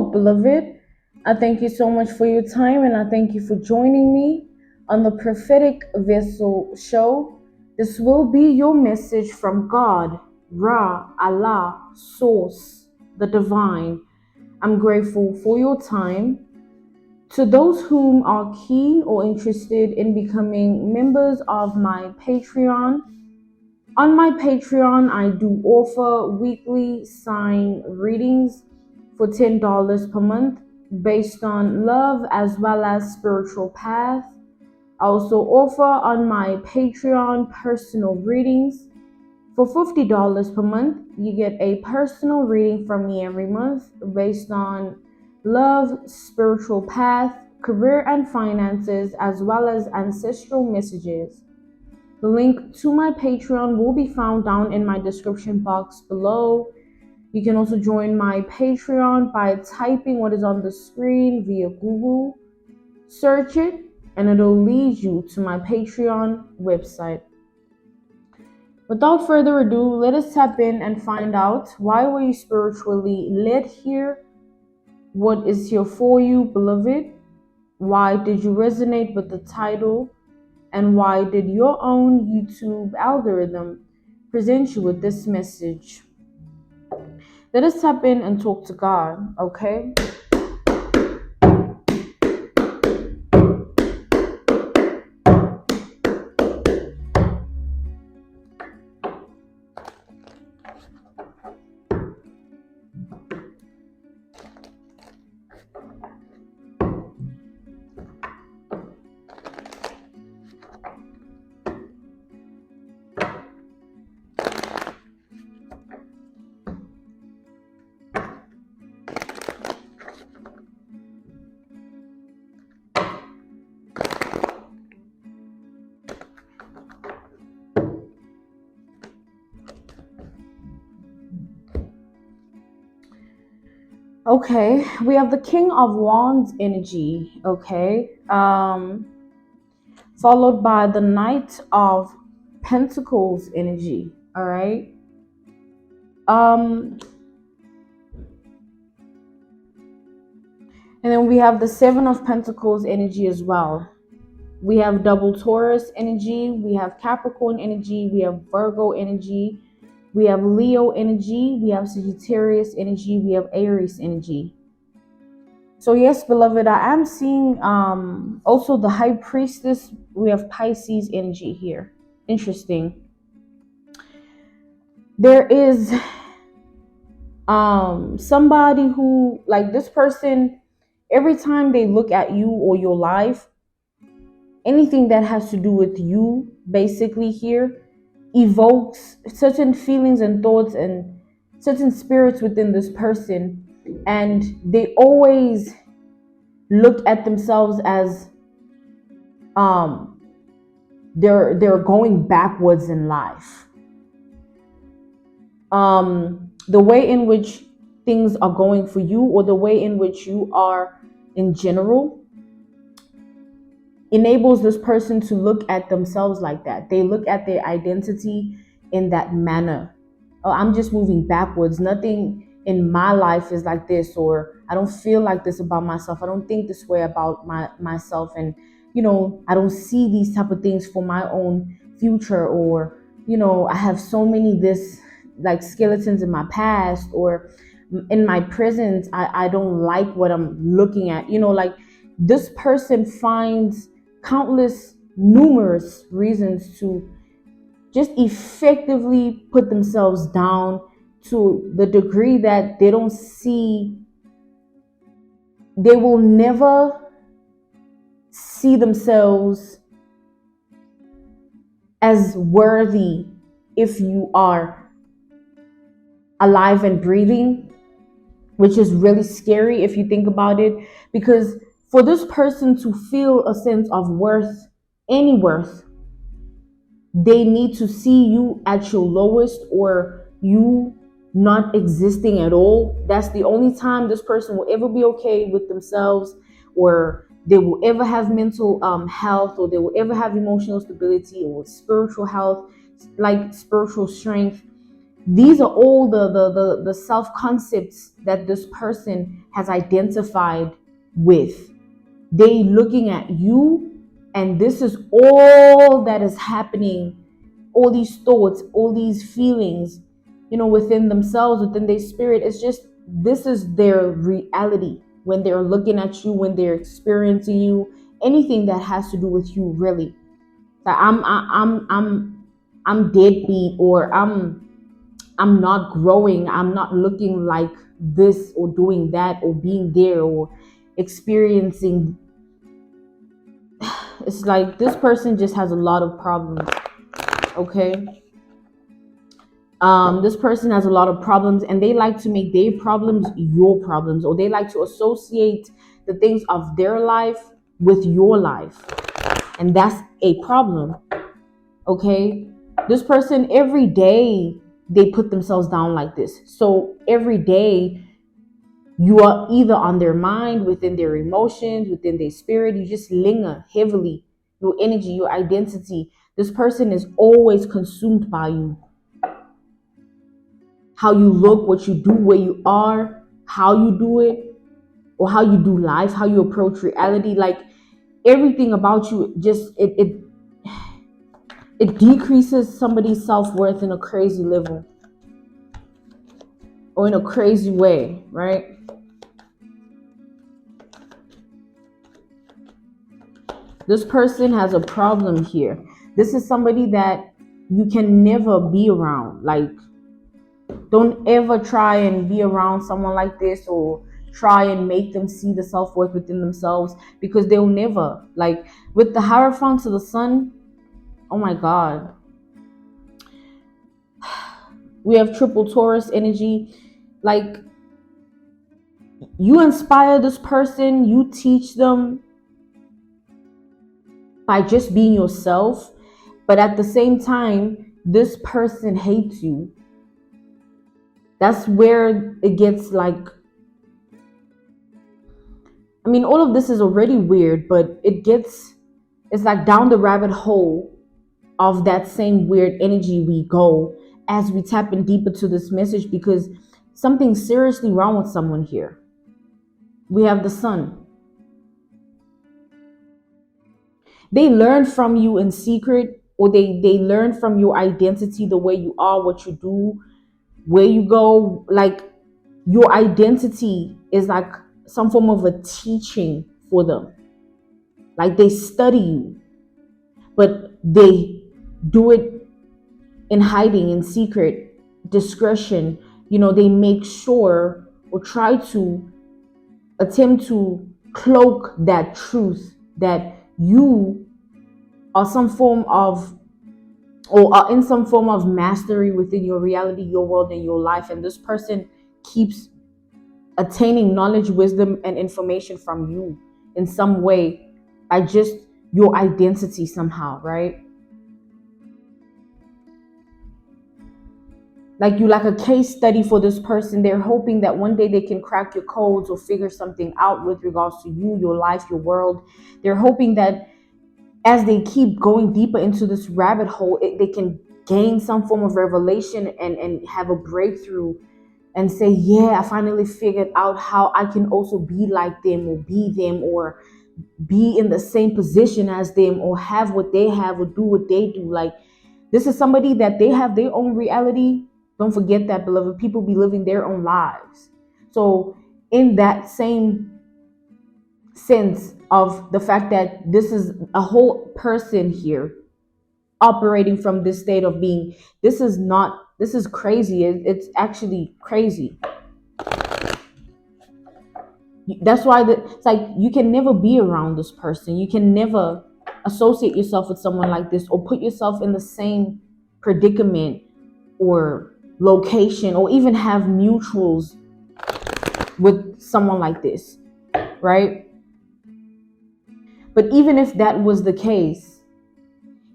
Hello, beloved. I thank you so much for your time and I thank you for joining me on the Prophetic Vessel Show. This will be your message from God, Ra, Allah, Source, the Divine. I'm grateful for your time. To those whom are keen or interested in becoming members of my Patreon, on my Patreon, I do offer weekly sign readings for $10 per month based on love as well as spiritual path. I also offer on my Patreon personal readings. For $50 per month, you get a personal reading from me every month based on love, spiritual path, career and finances, as well as ancestral messages. The link to my Patreon will be found down in my description box below. You can also join my Patreon by typing what is on the screen via Google. Search it and it'll lead you to my Patreon website. Without further ado, let us tap in and find out, why were you spiritually led here? What is here for you, beloved? Why did you resonate with the title? And why did your own YouTube algorithm present you with this message? Let us tap in and talk to God, okay? Okay, we have the King of Wands energy, okay? Followed by the Knight of Pentacles energy, all right? And then we have the Seven of Pentacles energy as well. We have double Taurus energy, we have Capricorn energy, we have Virgo energy, we have Leo energy, we have Sagittarius energy, we have Aries energy. So yes, beloved, I am seeing also the High Priestess. We have Pisces energy here. Interesting. There is somebody who, like, this person, every time they look at you or your life, anything that has to do with you basically here evokes certain feelings and thoughts and certain spirits within this person, and they always look at themselves as they're going backwards in life. The way in which things are going for you, or the way in which you are in general, enables this person to look at themselves like that. They look at their identity in that manner. Oh, I'm just moving backwards. Nothing in my life is like this, or I don't feel like this about myself. I don't think this way about myself. And, I don't see these type of things for my own future, or, I have so many this like skeletons in my past, or in my present, I don't like what I'm looking at. Like, this person finds numerous reasons to just effectively put themselves down, to the degree that they will never see themselves as worthy if you are alive and breathing, which is really scary if you think about it, because for this person to feel a sense of worth, any worth, they need to see you at your lowest, or you not existing at all. That's the only time this person will ever be okay with themselves, or they will ever have mental health, or they will ever have emotional stability or spiritual health, like spiritual strength. These are all the self concepts that this person has identified with. They looking at you, and this is all that is happening, all these thoughts, all these feelings, within themselves, within their spirit. It's just, this is their reality when they're looking at you, when they're experiencing you, anything that has to do with you, really. Like I'm deadbeat, or I'm not growing, I'm not looking like this, or doing that, or being there, or experiencing. It's like this person just has a lot of problems. Okay. This person has a lot of problems, and they like to make their problems your problems, or they like to associate the things of their life with your life, and that's a problem. Okay. This person, every day they put themselves down like this. So every day you are either on their mind, within their emotions, within their spirit. You just linger heavily. Your energy, your identity. This person is always consumed by you. How you look, what you do, where you are, how you do it, or how you do life, how you approach reality. Like everything about you, just it decreases somebody's self-worth in a crazy level, or in a crazy way, right? This person has a problem here. This is somebody that you can never be around. Like, don't ever try and be around someone like this, or try and make them see the self-worth within themselves, because they'll never. Like with the Hierophant to the Sun, oh my God. We have triple Taurus energy. Like, you inspire this person, you teach them by just being yourself, but at the same time, this person hates you. That's where it gets like, I mean, all of this is already weird, but it's like down the rabbit hole of that same weird energy we go as we tap in deeper to this message, because something's seriously wrong with someone here. We have the Sun. They learn from you in secret, or they learn from your identity, the way you are, what you do, where you go. Like, your identity is like some form of a teaching for them. Like, they study you, but they do it in hiding, in secret, discretion. They make sure, or try to attempt to cloak that truth, that you are some form of, or are in some form of mastery within your reality, your world, and your life. And this person keeps attaining knowledge, wisdom, and information from you in some way, by just your identity somehow, right? Like, you like a case study for this person. They're hoping that one day they can crack your codes, or figure something out with regards to you, your life, your world. They're hoping that as they keep going deeper into this rabbit hole, they can gain some form of revelation, and have a breakthrough, and say, yeah, I finally figured out how I can also be like them, or be them, or be in the same position as them, or have what they have, or do what they do. Like, this is somebody that they have their own reality. Don't forget that, beloved. People be living their own lives. So in that same sense of the fact that this is a whole person here operating from this state of being, this is crazy. It's actually crazy. That's why it's like, you can never be around this person. You can never associate yourself with someone like this, or put yourself in the same predicament, or location, or even have mutuals with someone like this, right? But even if that was the case,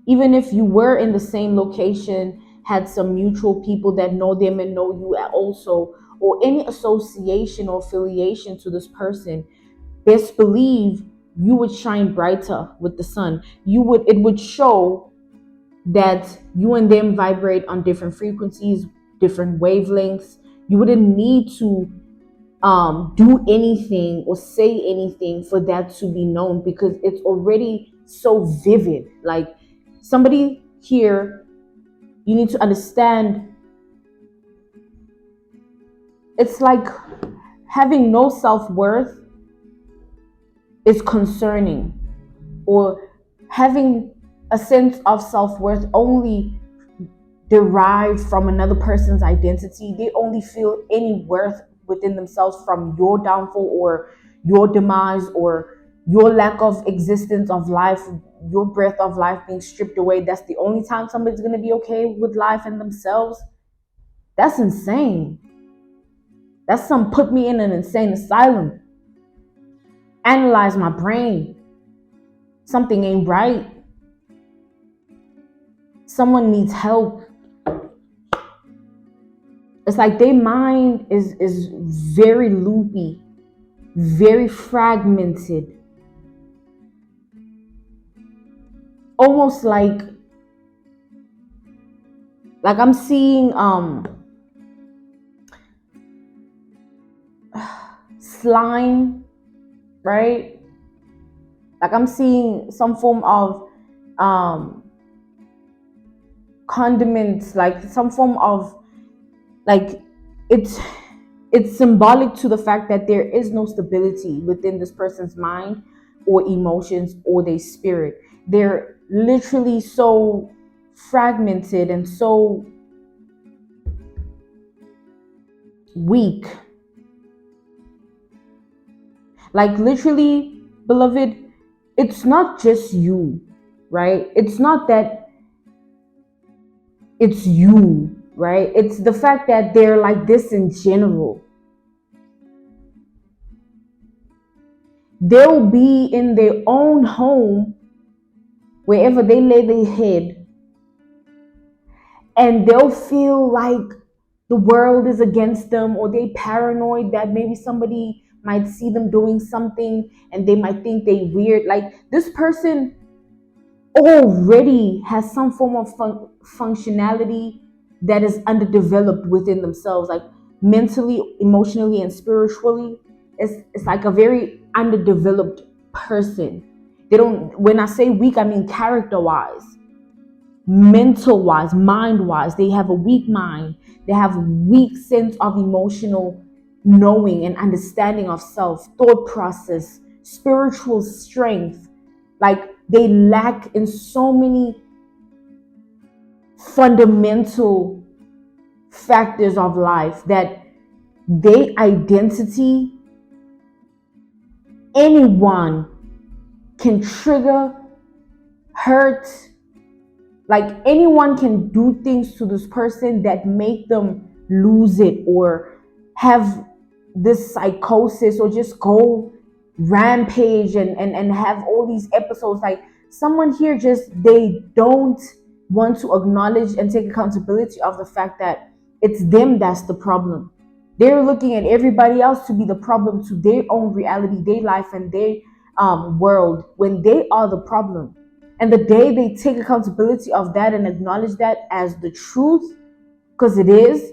even if you were in the same location, had some mutual people that know them and know you also, or any association or affiliation to this person, best believe you would shine brighter with the Sun. It would show that you and them vibrate on different frequencies, different wavelengths. You wouldn't need to do anything or say anything for that to be known, because it's already so vivid. Like, somebody here, you need to understand, it's like having no self-worth is concerning, or having a sense of self-worth only derived from another person's identity. They only feel any worth within themselves from your downfall or your demise or your lack of existence of life, your breath of life being stripped away. That's the only time somebody's going to be okay with life and themselves. That's insane. That's some put me in an insane asylum. Analyze my brain. Something ain't right. Someone needs help. It's like their mind is very loopy, very fragmented. Almost like I'm seeing slime, right? Like I'm seeing some form of condiments, like some form of, like, it's symbolic to the fact that there is no stability within this person's mind or emotions or their spirit. They're literally so fragmented and so weak. Like, literally, beloved, it's not just you, right? It's not that it's you, right? It's the fact that they're like this in general. They'll be in their own home, wherever they lay their head, and they'll feel like the world is against them, or they paranoid that maybe somebody might see them doing something and they might think they weird. Like, this person already has some form of functionality that is underdeveloped within themselves, like mentally, emotionally, and spiritually. It's like a very underdeveloped person. They don't, when I say weak, I mean character wise, mental wise, mind wise. They have a weak mind. They have a weak sense of emotional knowing and understanding of self, thought process, spiritual strength. Like, they lack in so many fundamental factors of life that their identity, anyone can trigger, hurt. Like, anyone can do things to this person that make them lose it, or have this psychosis, or just go rampage and have all these episodes. Like, someone here, just, they don't want to acknowledge and take accountability of the fact that it's them that's the problem. They're looking at everybody else to be the problem to their own reality, their life, and their world, when they are the problem. And the day they take accountability of that and acknowledge that as the truth, because it is,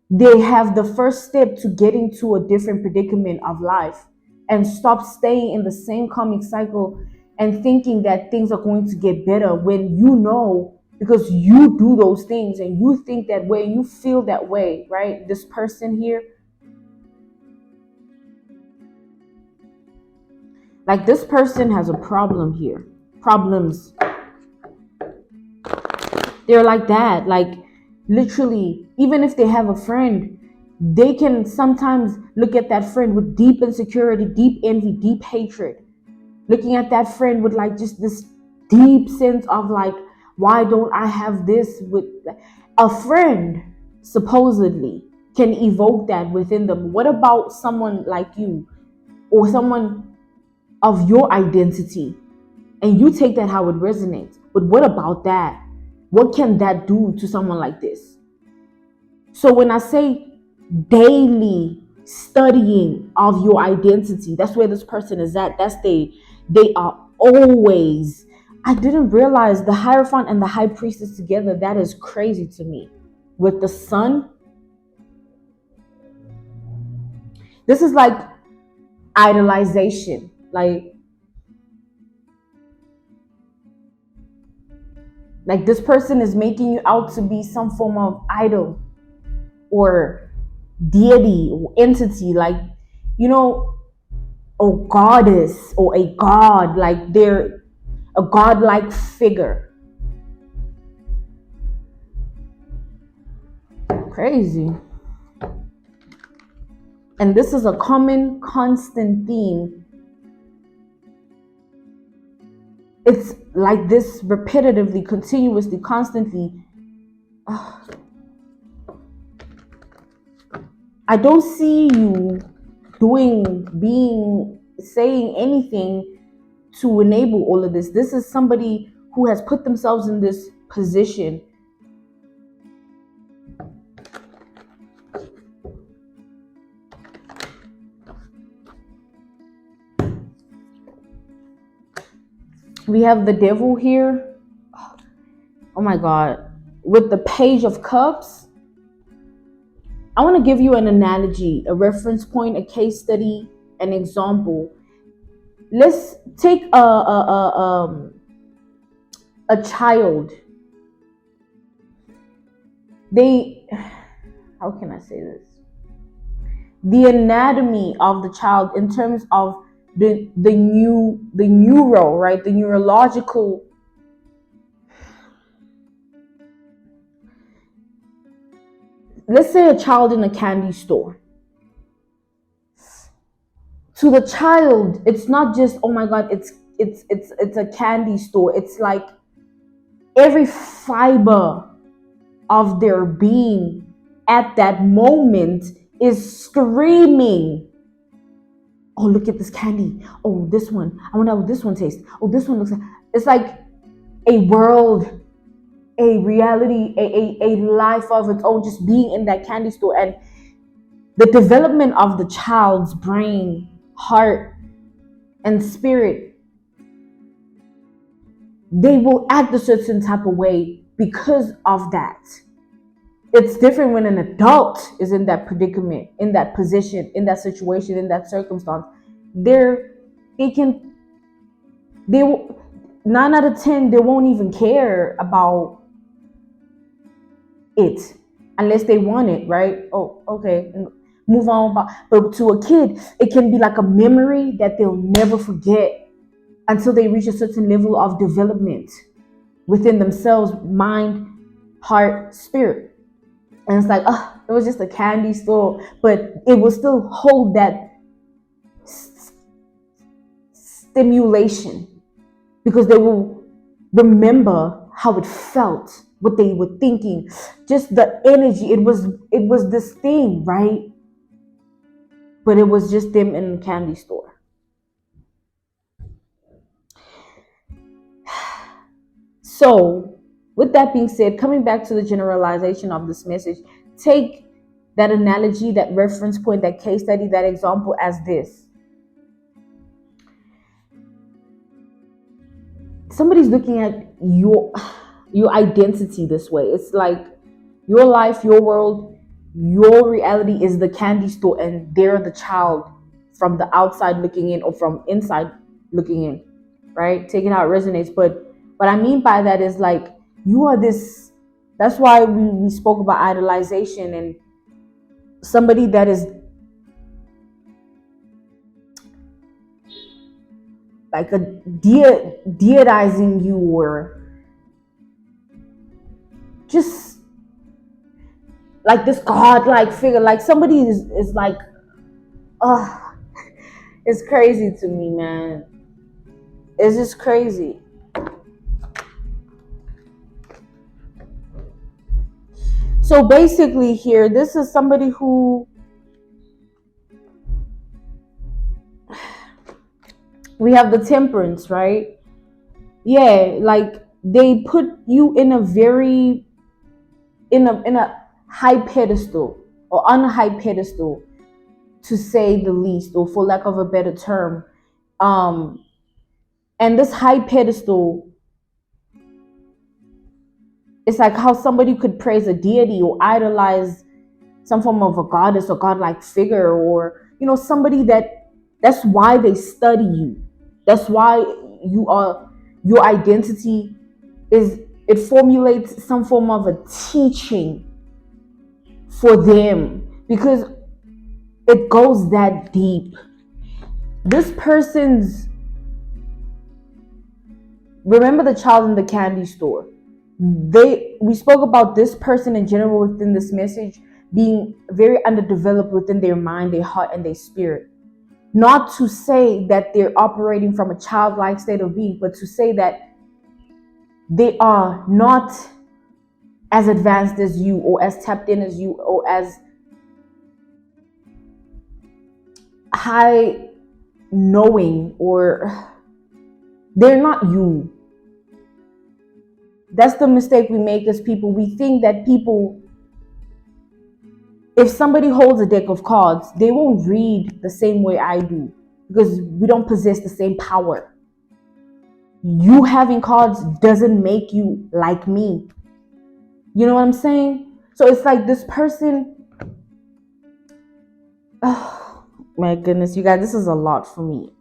they have the first step to getting to a different predicament of life, and stop staying in the same karmic cycle and thinking that things are going to get better, when you know, because you do those things and you think that way, you feel that way, right? This person here, like, this person has a problem here. Problems. They're like that. Like, literally, even if they have a friend, they can sometimes look at that friend with deep insecurity, deep envy, deep hatred. Looking at that friend with like just this deep sense of like, why don't I have this? With a friend, supposedly can evoke that within them. What about someone like you, or someone of your identity, and you take that how it resonates? But what about that? What can that do to someone like this? So when I say daily studying of your identity, that's where this person is at. That's they are always. I didn't realize the Hierophant and the High Priestess together. That is crazy to me. with the sun. This is like idolization. Like this person is making you out to be some form of idol or deity or entity, like, you know, a goddess or a god, like they're a godlike figure. Crazy. And this is a common, constant theme. It's like this repetitively, continuously, constantly. I don't see you saying anything to enable all of this. This is somebody who has put themselves in this position. We have the devil here. Oh my God. With the Page of Cups. I want to give you an analogy, a reference point, a case study, an example. Let's take a child. How can I say this? The anatomy of the child in terms of the neural, right? The neurological. Let's say a child in a candy store. To the child, it's not just, oh my God, it's a candy store. It's like every fiber of their being at that moment is screaming, oh, look at this candy. Oh, this one. I wonder how this one tastes. Oh, this one looks like. It's like a world, a reality, a life of its own, just being in that candy store. And the development of the child's brain, heart, and spirit, they will act a certain type of way because of that. It's different when an adult is in that predicament, in that position, in that situation, in that circumstance. They will 9 out of 10, they won't even care about it unless they want it, right? Oh, okay, move on. But to a kid, it can be like a memory that they'll never forget until they reach a certain level of development within themselves, mind, heart, spirit. And it's like, oh, it was just a candy store, but it will still hold that stimulation because they will remember how it felt, what they were thinking, just the energy. It was this thing, right? But it was just them in the candy store. So, with that being said, coming back to the generalization of this message, take that analogy, that reference point, that case study, that example as this. Somebody's looking at your identity this way. It's like your life, your world, your reality is the candy store, and they're the child from the outside looking in or from inside looking in, right? Taking how it resonates. But what I mean by that is like you are this. That's why we spoke about idolization and somebody that is like a deitizing you or just like this godlike figure, like somebody is like, it's crazy to me, man. It's just crazy. So basically here, this is somebody who we have the Temperance, right? Yeah, like they put you in a very in a high pedestal or on a high pedestal, to say the least, or for lack of a better term. And this high pedestal It's like how somebody could praise a deity or idolize some form of a goddess or godlike figure, or somebody that's why they study you. That's why your identity is, it formulates some form of a teaching for them, because it goes that deep. This person's, remember the child in the candy store. We spoke about this person in general within this message being very underdeveloped within their mind, their heart, and their spirit. Not to say that they're operating from a childlike state of being, but to say that they are not as advanced as you, or as tapped in as you, or as high knowing, or they're not you. That's the mistake we make as people. We think that people, if somebody holds a deck of cards, they won't read the same way I do, because we don't possess the same power. You having cards doesn't make you like me. You know what I'm saying? So it's like this person, oh my goodness, you guys, this is a lot for me.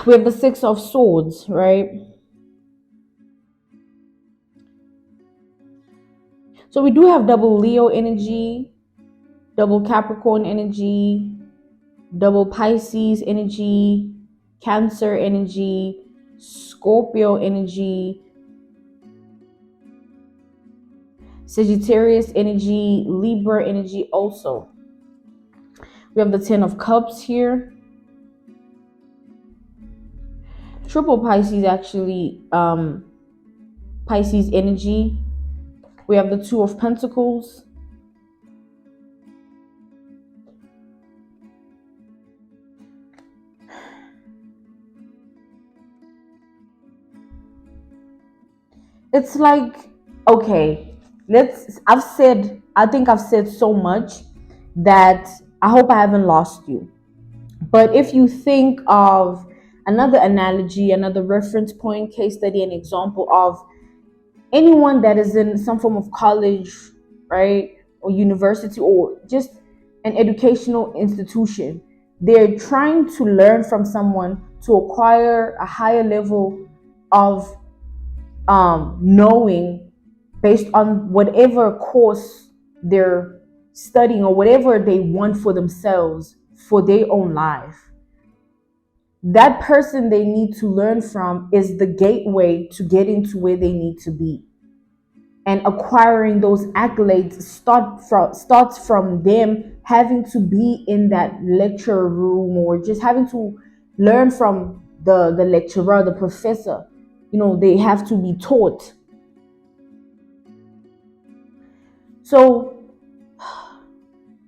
We have the Six of Swords, right? So we do have double Leo energy, double Capricorn energy, double Pisces energy, Cancer energy, Scorpio energy, Sagittarius energy, Libra energy also. We have the Ten of Cups here. Triple Pisces actually, Pisces energy. We have the Two of Pentacles. It's like, okay, I think I've said so much that I hope I haven't lost you. But if you think of another analogy, another reference point, case study, an example of anyone that is in some form of college, right, or university, or just an educational institution, they're trying to learn from someone to acquire a higher level of knowing based on whatever course they're studying or whatever they want for themselves for their own life. That person they need to learn from is the gateway to getting to where they need to be. And acquiring those accolades starts from them having to be in that lecture room, or just having to learn from the lecturer, the professor. They have to be taught. So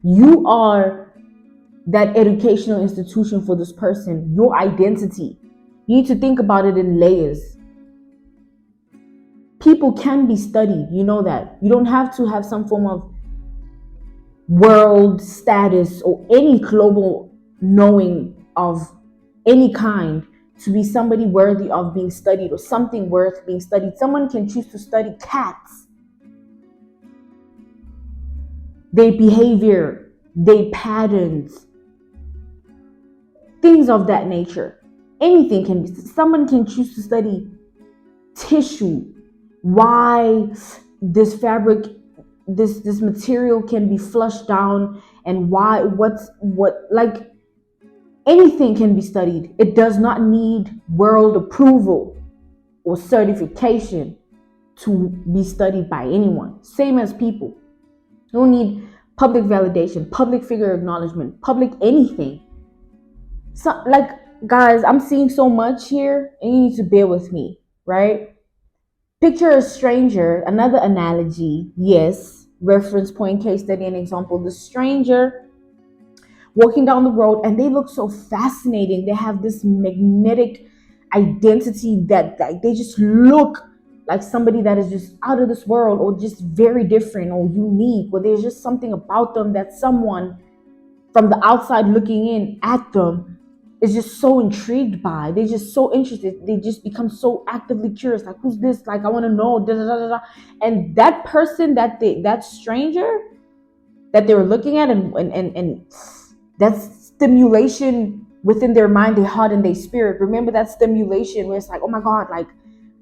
you are that educational institution for this person, your identity. You need to think about it in layers. People can be studied, you know that. You don't have to have some form of world status or any global knowing of any kind to be somebody worthy of being studied, or something worth being studied. Someone can choose to study cats, their behavior, their patterns, things of that nature. Anything can be. Someone can choose to study tissue, why this fabric, this material can be flushed down, and why like anything can be studied. It does not need world approval or certification to be studied by anyone. Same as people. You don't need public validation, public figure acknowledgement, public anything. So, like, guys, I'm seeing so much here, and you need to bear with me, right? Picture a stranger, another analogy, yes, reference point, case study, and example. The stranger walking down the road, and they look so fascinating. They have this magnetic identity that they just look like somebody that is just out of this world, or just very different or unique, or there's just something about them that someone from the outside looking in at them is just so intrigued by. They're just so interested. They just become so actively curious. Like, who's this? Like, I want to know. Da, da, da, da, da. And that person, that stranger that they were looking at, and that stimulation within their mind, their heart, and their spirit. Remember that stimulation where it's like, oh my God, like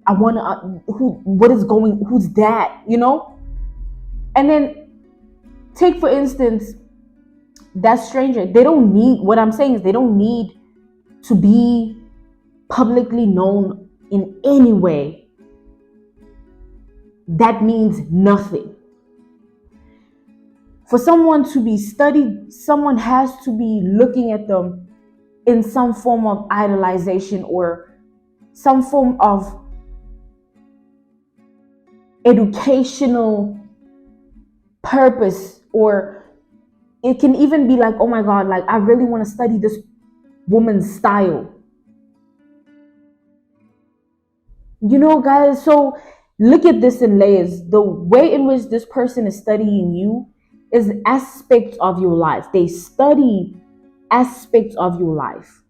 I want to. What is going? Who's that? You know? And then take for instance that stranger. They don't need. What I'm saying is they don't need to be publicly known in any way. That means nothing. For someone to be studied, someone has to be looking at them in some form of idolization or some form of educational purpose, or it can even be like, oh my God, like I really want to study this woman's style. You know, guys, so look at this in layers. The way in which this person is studying you is aspects of your life. They study aspects of your life.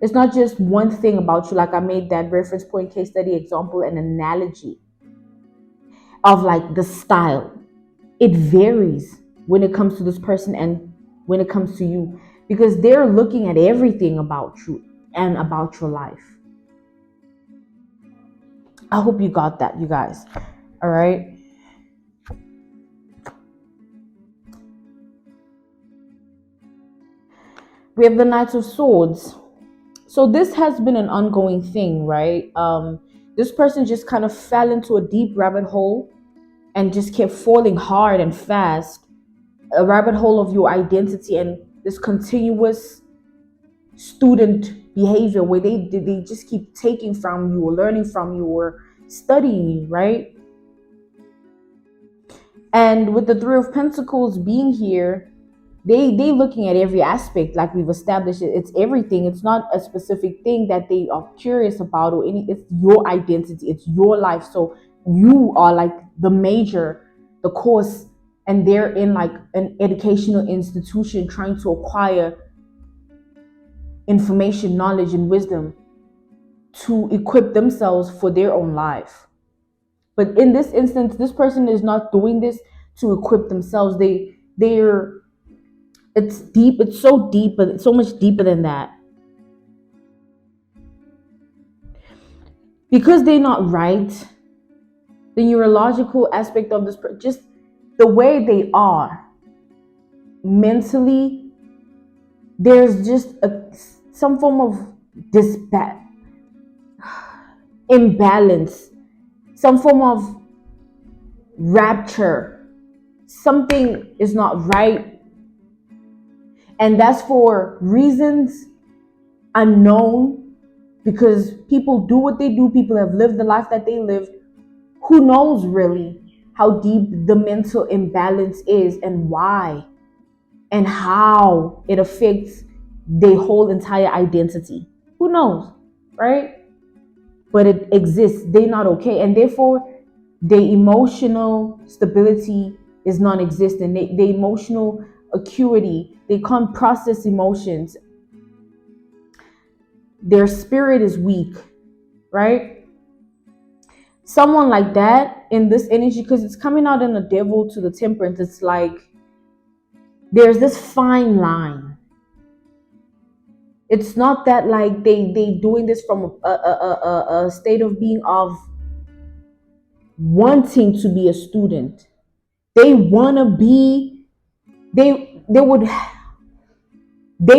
It's not just one thing about you. Like I made that reference point, case study, example, and analogy of like the style. It varies when it comes to this person and when it comes to you, because they're looking at everything about you and about your life. I hope you got that, you guys. All right. We have the Knight of Swords. So this has been an ongoing thing, right? This person just kind of fell into a deep rabbit hole and just kept falling hard and fast. A rabbit hole of your identity and this continuous student behavior where they just keep taking from you or learning from you or studying you, right? And with the Three of Pentacles being here, they looking at every aspect, like we've established. It's everything. It's not a specific thing that they are curious about or any. It's your identity. It's your life. So you are like the major, the course, and they're in like an educational institution trying to acquire information, knowledge, and wisdom to equip themselves for their own life. But in this instance, this person is not doing this to equip themselves. They're it's deep. It's so deep, but it's so much deeper than that. Because they're not right, the neurological aspect of this, just the way they are mentally, there's just some form of imbalance, some form of rapture. Something is not right. And that's for reasons unknown, because people do what they do. People have lived the life that they lived. Who knows really how deep the mental imbalance is and why and how it affects their whole entire identity. Who knows, right? But it exists. They're not okay. And therefore, their emotional stability is non-existent. Their emotional acuity, they can't process emotions. Their spirit is weak, right? Someone like that in this energy, because it's coming out in the Devil to the Temperance, it's like there's this fine line. It's not that like they doing this from a state of being of wanting to be a student. They want to be, they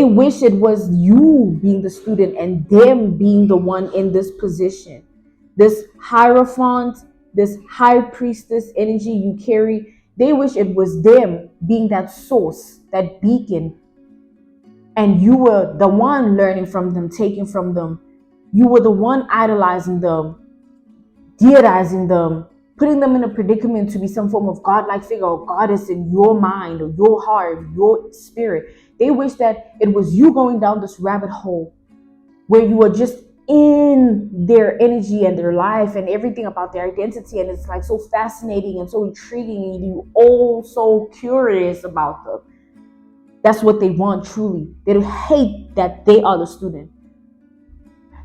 wish it was you being the student and them being the one in this position. This Hierophant, this High Priestess energy you carry, they wish it was them being that source, that beacon, and you were the one learning from them, taking from them. You were the one idolizing them, deionizing them, putting them in a predicament to be some form of godlike figure or goddess in your mind or your heart, your spirit. They wish that it was you going down this rabbit hole where you were just in their energy and their life and everything about their identity, and it's like so fascinating and so intriguing, and you all so curious about them. That's what they want truly. They hate that they are the student.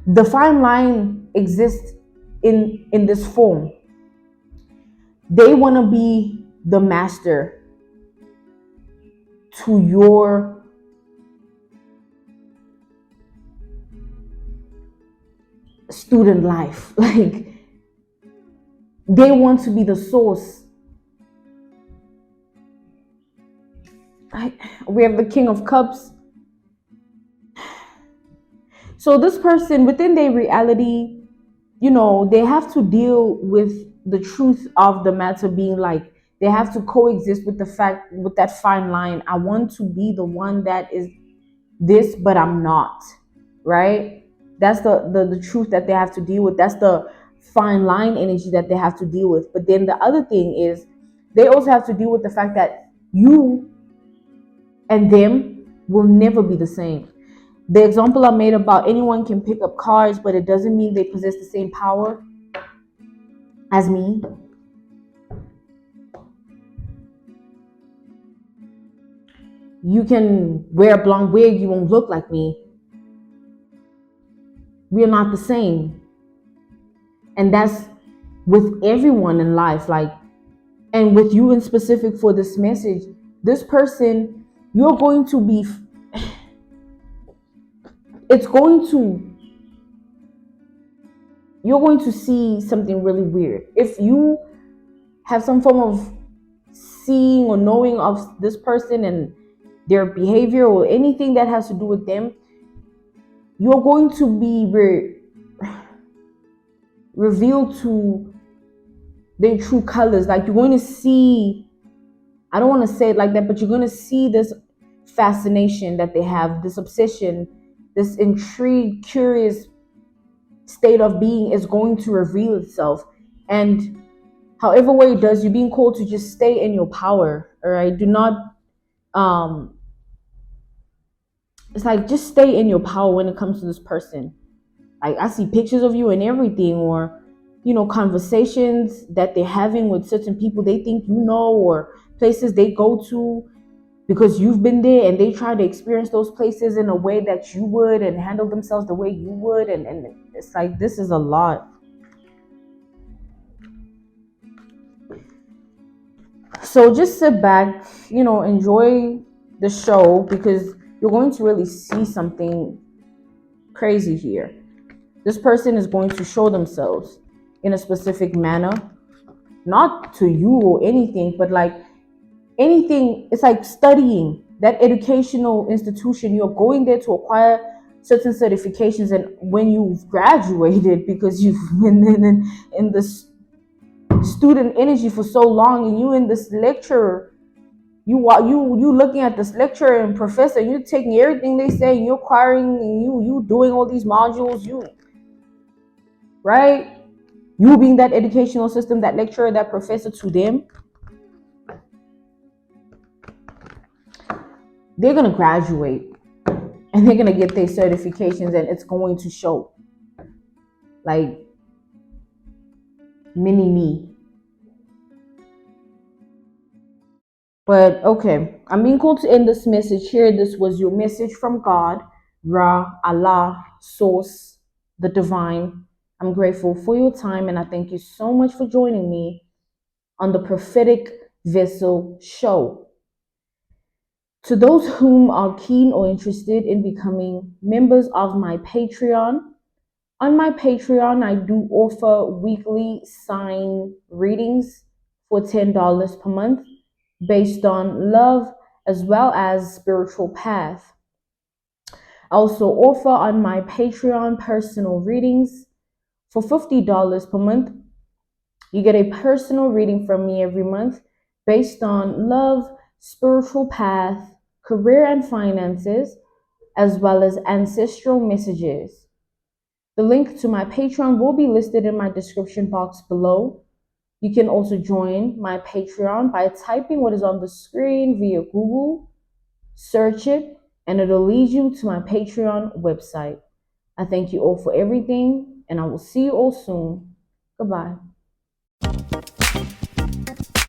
The fine line exists in this form. They want to be the master to your student life. Like, they want to be the source. We have the King of Cups. So this person, within their reality, they have to deal with the truth of the matter, being like, they have to coexist with the fact, with that fine line. I want to be the one that is this, but I'm not, right? That's the truth that they have to deal with. That's the fine line energy that they have to deal with. But then the other thing is, they also have to deal with the fact that you and them will never be the same. The example I made about anyone can pick up cards, but it doesn't mean they possess the same power as me. You can wear a blonde wig, you won't look like me. We are not the same. And that's with everyone in life. Like, and with you in specific for this message, this person, you're going to be, you're going to see something really weird. If you have some form of seeing or knowing of this person and their behavior or anything that has to do with them, you're going to be revealed to their true colors. Like, you're going to see, I don't want to say it like that, but you're going to see this fascination that they have, this obsession, this intrigue, curious state of being is going to reveal itself. And however way it does, you're being called to just stay in your power. All right, do not it's like, just stay in your power when it comes to this person. Like, I see pictures of you and everything, or conversations that they're having with certain people they think or places they go to because you've been there, and they try to experience those places in a way that you would and handle themselves the way you would, and it's like, this is a lot. So just sit back, enjoy the show, because you're going to really see something crazy here. This person is going to show themselves in a specific manner, not to you or anything, but like anything. It's like studying that educational institution. You're going there to acquire certain certifications, and when you've graduated, because you've been in this student energy for so long, and you in this lecturer, you looking at this lecturer and professor, you taking everything they say, and you're acquiring, and you doing all these modules, right? You being that educational system, that lecturer, that professor to them. They're going to graduate and they're going to get their certifications, and it's going to show. Like, mini me. But okay, I'm being called to end this message here. This was your message from God, Ra, Allah, Source, the Divine. I'm grateful for your time, and I thank you so much for joining me on the Prophetic Vessel Show. To those whom are keen or interested in becoming members of my Patreon, on my Patreon, I do offer weekly sign readings for $10 per month based on love as well as spiritual path. I also offer on my Patreon personal readings for $50 per month. You get a personal reading from me every month based on love, spiritual path, career and finances, as well as ancestral messages. The link to my Patreon will be listed in my description box below. You can also join my Patreon by typing what is on the screen via Google, search it, and it'll lead you to my Patreon website. I thank you all for everything, and I will see you all soon. Goodbye.